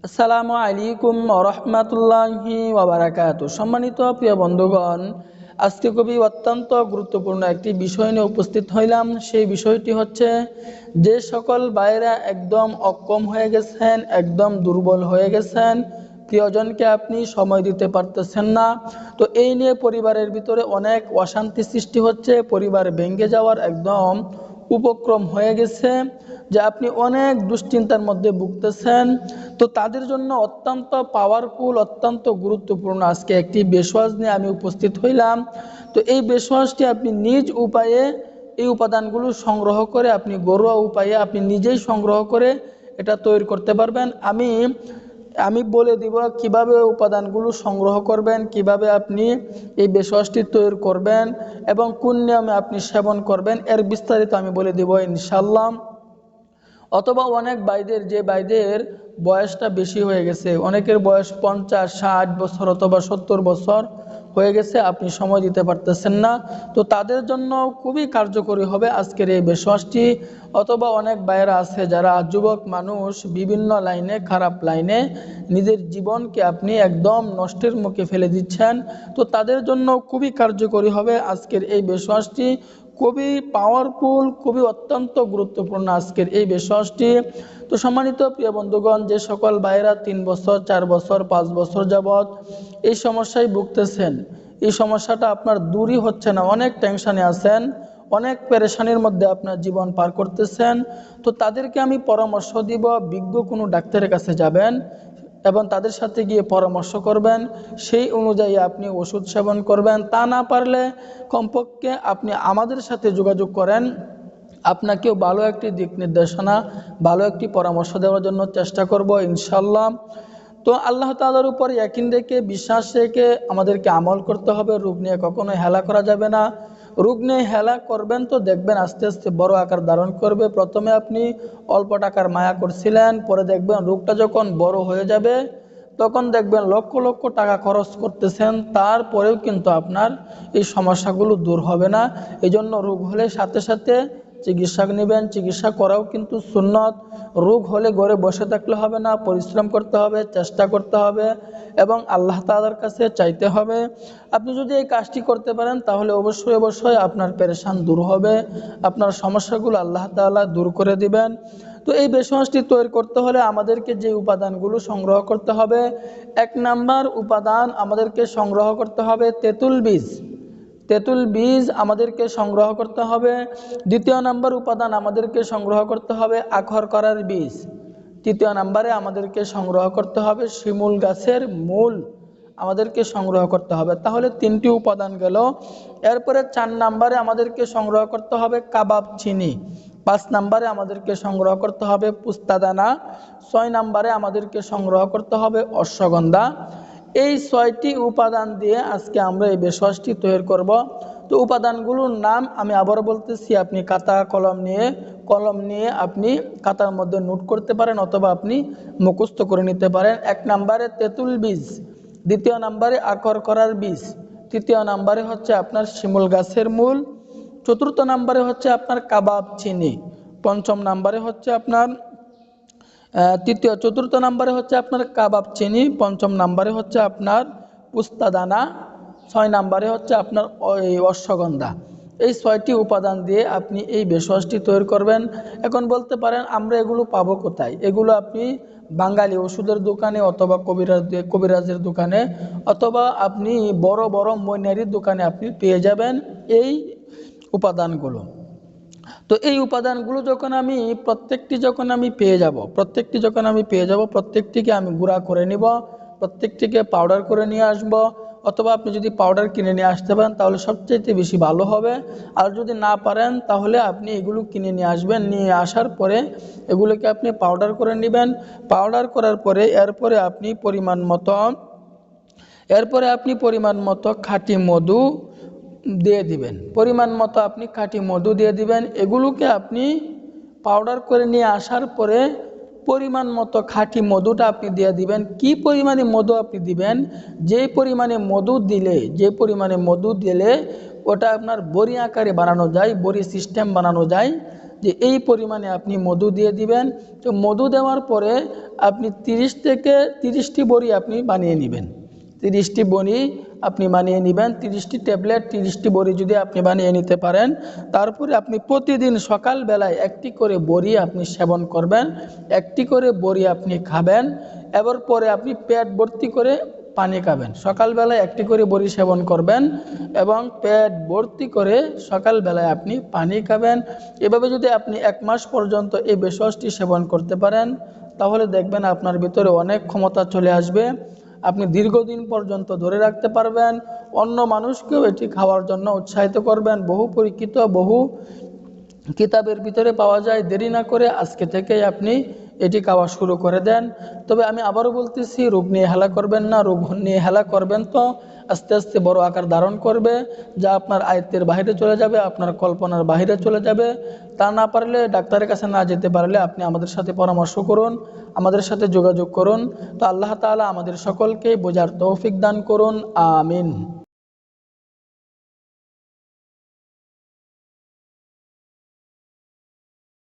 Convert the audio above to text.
আসসালামু আলাইকুম রহমতুল্লাহি ওয়াবারাকাতু। সম্মানিত প্রিয় বন্ধুগণ, আজকে খুবই অত্যন্ত গুরুত্বপূর্ণ একটি বিষয় নিয়ে উপস্থিত হইলাম। সেই বিষয়টি হচ্ছে যে সকল ভাইরা একদম অক্ষম হয়ে গেছেন, একদম দুর্বল হয়ে গেছেন, প্রিয়জনকে আপনি সময় দিতে পারতেছেন না। তো এই নিয়ে পরিবারের ভিতরে অনেক অশান্তি সৃষ্টি হচ্ছে, পরিবার ভেঙে যাওয়ার একদম উপক্রম হয়ে গেছে, যে আপনি অনেক দুশ্চিন্তার মধ্যে ভুগতেছেন। তো তাদের জন্য অত্যন্ত পাওয়ারফুল, অত্যন্ত গুরুত্বপূর্ণ আজকে একটি বেশওয়াজ নিয়ে আমি উপস্থিত হইলাম। তো এই বেশওয়াজটি আপনি নিজ উপায়ে এই উপাদানগুলো সংগ্রহ করে, আপনি ঘরোয়া উপায়ে আপনি নিজেই সংগ্রহ করে এটা তৈরি করতে পারবেন। আমি বলে দিব কিভাবে উপাদানগুলো সংগ্রহ করবেন, কিভাবে আপনি এই বেশওয়াজটি তৈরি করবেন এবং কোন নিয়মে আপনি সেবন করবেন, এর বিস্তারিত আমি বলে দিব ইনশাল্লাহ। অথবা অনেক ভাইদের, যে ভাইদের বয়সটা বেশি হয়ে গেছে, অনেকের বয়স 50-60 বছর অথবা 70 বছর হয়ে গেছে, আপনি সময় দিতে পারতেছেন না, তো তাদের জন্য খুবই কার্যকরী হবে আজকের এই বেশওয়াজটি। অথবা অনেক ভাইয়েরা আছে যারা যুবক মানুষ, বিভিন্ন লাইনে, খারাপ লাইনে নিজের জীবনকে আপনি একদম নষ্টের মুখে ফেলে দিচ্ছেন, তো তাদের জন্য খুবই কার্যকরী হবে আজকের এই বেশওয়াজটি। খুবই পাওয়ারফুল, খুবই অত্যন্ত গুরুত্বপূর্ণ আজকের এই বেশওয়াজটি। তো সম্মানিত প্রিয় বন্ধুগণ, যে সকল ভাইয়েরা 3 বছর, 4 বছর, 5 বছর যাবৎ এই সমস্যায় ভুগতেছেন, এই সমস্যাটা আপনার দূরই হচ্ছে না, অনেক টেনশনে আছেন, অনেক পেরেশানির মধ্যে আপনার জীবন পার করতেছেন, তো তাদেরকে আমি পরামর্শ দিব, বিজ্ঞ কোনো ডাক্তারের কাছে যাবেন এবং তাদের সাথে গিয়ে পরামর্শ করবেন, সেই অনুযায়ী আপনি ওষুধ সেবন করবেন। তা না পারলে কমপক্ষে আপনি আমাদের সাথে যোগাযোগ করেন, আপনাকেও ভালো একটি দিক নির্দেশনা, ভালো একটি পরামর্শ দেওয়ার জন্য চেষ্টা করব ইনশাল্লাহ। তো আল্লাহ তাআলার উপর ইয়াকিন রেখে, বিশ্বাস রেখে আমাদেরকে আমল করতে হবে। রোগ নিয়ে কখনোই হেলা করা যাবে না। রোগ নিয়ে হেলা করবেন তো দেখবেন আস্তে আস্তে বড় আকার ধারণ করবে। প্রথমে আপনি অল্প টাকার মায়া করছিলেন, পরে দেখবেন রোগটা যখন বড় হয়ে যাবে তখন দেখবেন লক্ষ লক্ষ টাকা খরচ করতেছেন, তারপরেও কিন্তু আপনার এই সমস্যাগুলো দূর হবে না। এই জন্য রোগ হলে সাথে সাথে চিকিৎসা নেবেন, চিকিৎসা করাও কিন্তু সুন্নত। রোগ হলে ঘরে বসে থাকলে হবে না, পরিশ্রম করতে হবে, চেষ্টা করতে হবে এবং আল্লাহ তাআলার কাছে চাইতে হবে। আপনি যদি এই কাজটি করতে পারেন তাহলে অবশ্যই অবশ্যই আপনার পেরেশান দূর হবে, আপনার সমস্যাগুলো আল্লাহ তাআলা দূর করে দিবেন। তো এই বেশওয়াজটি তৈরি করতে হলে আমাদেরকে যে উপাদানগুলো সংগ্রহ করতে হবে, 1 নাম্বার উপাদান আমাদেরকে সংগ্রহ করতে হবে তেঁতুল বীজ। তেঁতুল বীজ আমাদেরকে সংগ্রহ করতে হবে। 2 নাম্বার উপাদান আমাদেরকে সংগ্রহ করতে হবে আখর করার বীজ। 3 নাম্বারে আমাদেরকে সংগ্রহ করতে হবে শিমুল গাছের মূল, আমাদেরকে সংগ্রহ করতে হবে। তাহলে 3টি উপাদান গেল। এরপরে 4 নাম্বারে আমাদেরকে সংগ্রহ করতে হবে কাবাব চিনি। 5 নাম্বারে আমাদেরকে সংগ্রহ করতে হবে পুস্তাদানা। 6 নাম্বারে আমাদেরকে সংগ্রহ করতে হবে অশ্বগন্ধা। এই 6টি উপাদান দিয়ে আজকে আমরা এই বেশওয়াজটি তৈরি করব। তো উপাদানগুলোর নাম আমি আবার বলতেছি, আপনি খাতা কলম নিয়ে আপনি খাতার মধ্যে নোট করতে পারেন অথবা আপনি মুখস্থ করে নিতে পারেন। 1 নাম্বারে তেঁতুল বীজ, 2 নাম্বারে আকর করার বীজ, 3 নাম্বারে হচ্ছে আপনার শিমুল গাছের মূল, 4 নাম্বারে হচ্ছে আপনার কাবাব চিনি, 5ম নাম্বারে হচ্ছে আপনার 4 নাম্বারে হচ্ছে আপনার কাবাব চিনি, 5ম নাম্বারে হচ্ছে আপনার পুস্তাদানা, 6 নাম্বারে হচ্ছে আপনার অশ্বগন্ধা। এই 6টি উপাদান দিয়ে আপনি এই বেশওয়াজটি তৈরি করবেন। এখন বলতে পারেন আমরা এগুলো পাবো কোথায়? এগুলো আপনি বাঙালি ওষুধের দোকানে অথবা কবিরাজের দোকানে অথবা আপনি বড় বড় মইনারির দোকানে আপনি পেয়ে যাবেন এই উপাদানগুলো। তো এই উপাদানগুলো যখন আমি পেয়ে যাব, প্রত্যেকটিকে আমি গুঁড়া করে নিব, প্রত্যেকটিকে পাউডার করে নিয়ে আসব। অথবা আপনি যদি পাউডার কিনে নিয়ে আসতে পারেন তাহলে সবচাইতে বেশি ভালো হবে। আর যদি না পারেন তাহলে আপনি এগুলো কিনে নিয়ে আসবেন, নিয়ে আসার পরে এগুলোকে আপনি পাউডার করে নেবেন। পাউডার করার পরে এরপরে আপনি পরিমাণ মতো খাঁটি মধু দিয়ে দিবেন, পরিমাণ মতো আপনি খাঁটি মধু দিয়ে দিবেন। এগুলোকে আপনি পাউডার করে নিয়ে আসার পরে পরিমাণ মতো খাঁটি মধুটা আপনি দিয়ে দিবেন। কি পরিমাণে মধু আপনি দিবেন? যে পরিমাণে মধু দিলে ওটা আপনার বড়ি আকারে বানানো যায়, বড়ি সিস্টেম বানানো যায়, যে এই পরিমাণে আপনি মধু দিয়ে দিবেন। তো মধু দেওয়ার পরে আপনি 30টি বড়ি আপনি বানিয়ে নেবেন। 30টি বড়ি আপনি বানিয়ে নেবেন, 30টি ট্যাবলেট 30টি বড়ি যদি আপনি বানিয়ে নিতে পারেন, তারপরে আপনি প্রতিদিন সকালবেলায় একটি করে বড়ি আপনি সেবন করবেন, একটি করে বড়ি আপনি খাবেন, এবার পরে আপনি পেট ভর্তি করে পানি খাবেন। সকালবেলায় একটি করে বড়ি সেবন করবেন এবং পেট ভর্তি করে সকালবেলায় আপনি পানি খাবেন। এভাবে যদি আপনি 1 মাস পর্যন্ত এই ভেষজটি সেবন করতে পারেন, তাহলে দেখবেন আপনার ভিতরে অনেক ক্ষমতা চলে আসবে। আপনি দীর্ঘদিন পর্যন্ত ধরে রাখতে পারবেন, অন্য মানুষকেও এটি খাওয়ার জন্য উৎসাহিত করবেন। বহু পরীক্ষিত, বহু কিতাবের ভিতরে পাওয়া যায়। দেরি না করে আজকে থেকেই আপনি এটি খাওয়া শুরু করে দেন। তবে আমি আবারও বলতেছি, রোগ নিয়ে হেলা করবেন না। রোগ নিয়ে হেলা করবেন তো আস্তে আস্তে বড় আকার ধারণ করবে, যা আপনার আয়ত্তের বাইরে চলে যাবে, আপনার কল্পনার বাইরে চলে যাবে। তা না পারলে, ডাক্তারের কাছে না যেতে পারলে আপনি আমাদের সাথে পরামর্শ করুন, আমাদের সাথে যোগাযোগ করুন। তো আল্লাহ তাআলা আমাদের সকলকে বোঝার তৌফিক দান করুন। আমিন।